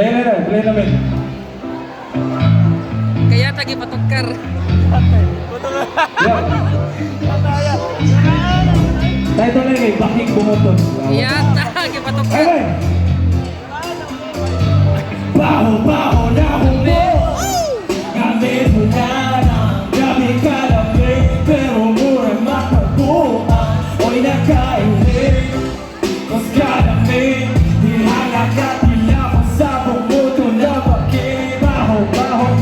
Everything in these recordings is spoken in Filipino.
Play namin. Kaya tagi patukar. Yeah. Title na yun, Bakit Bumuton. Kaya tagi patukar. Okay. Baho-baho na humo. Gamit mo na ng gabi kalamig. Pero mura makabuhan. O'y nakainip. Mas kalamig. Di halagat nila kung sa bumuto na bakit. Baho-baho.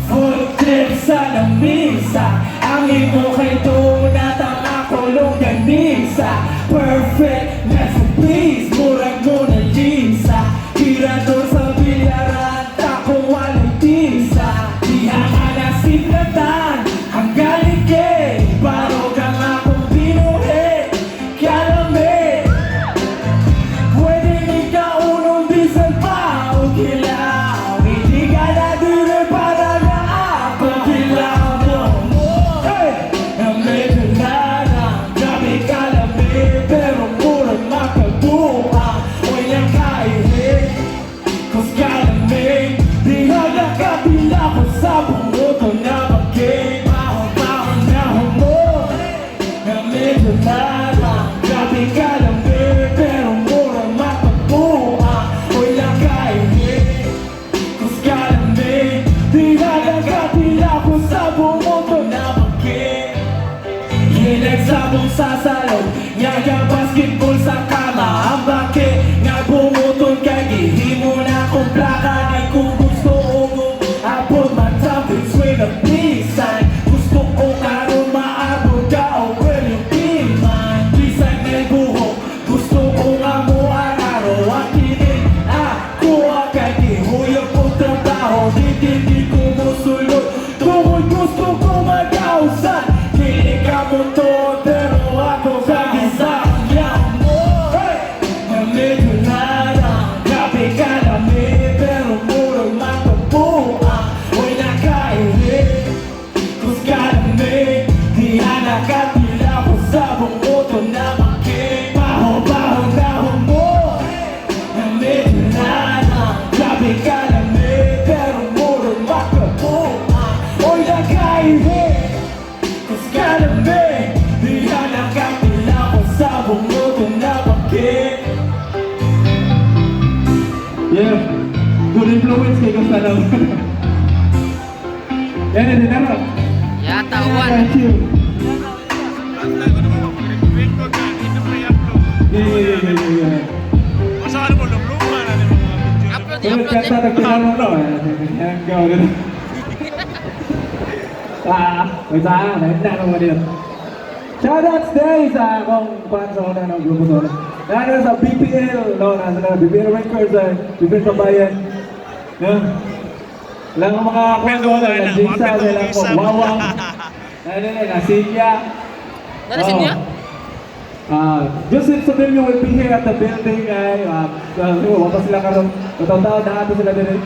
Full trip sa lamisa. Ang imo kay donut. Ang ako longganisa. Perfect masterpiece. Murag Mona Lisa. Tirador sa bilyaran. Ako walay tisa. Di hanga siplatan. Ang galigay. Baro kang akong binuhi. Kalamig. Pwede ikaw unong bisan pa. O kilaw. Hindi ka na dire para na ako. Kilaw mo. Hey! Ang medyo na grabe kalamig. Pero murag makabuha. O'y nakainip. Cause kalamig. Di nagkakapila ko sa bumuto na bagay. Baho-baho na humo. Ang medyo na grabe kalamig. Pero murag makabuha. O'y nakainip. Cause kalamig. Di nagkakapila ko sa bumuto na bagay. Inagsabong sa salon. Nga basketball sa kama. Ang bakit nga bumuton kay gihimo na kong plaka. Di ko gusto ugong abot matapit swing of pisan. Gusto ko karoon maabot ka o well yung piman. Pisan may buhok. Gusto ko nga mo ang araw at tinig. Ako ang kay gihuyok kong trabaho. Di ko musulot. Tungkol gusto ko mag-ausan. Kilig ka mo to pero ako kagisa. Medyo nara, grabe kalamig. Pero murang makabuha. O'y nakainip. Cause kalamig. Di hanakatila ko sa bumuto na bakit. Baho-baho na humo. Medyo nara, grabe kalamig. Pero murang makabuha. O'y nakainip. Cause kalamig. Di hanakatila ko sa bumuto na bakit. Yeah, good influence kay Costa lang. Yan, yan, yan. Ya tawan. Thank you. Yeah. Upload Tulad upload. kanta nagtinanong no. Yan, gawin. May saan, nahitna naman dito. Shoutouts today sa akong fan sa una ng grupo sa una. Nasa sa BPL, no? Nasa na BPL Records, BPL Kabayan. No? Lang ang mga kwento na, Jinsa, lang ko, Wawang. Nasilya. Dali sinya? Joseph Sabelio will be here at the building. Wala pa sila karon. Taon-taon na ato sila din.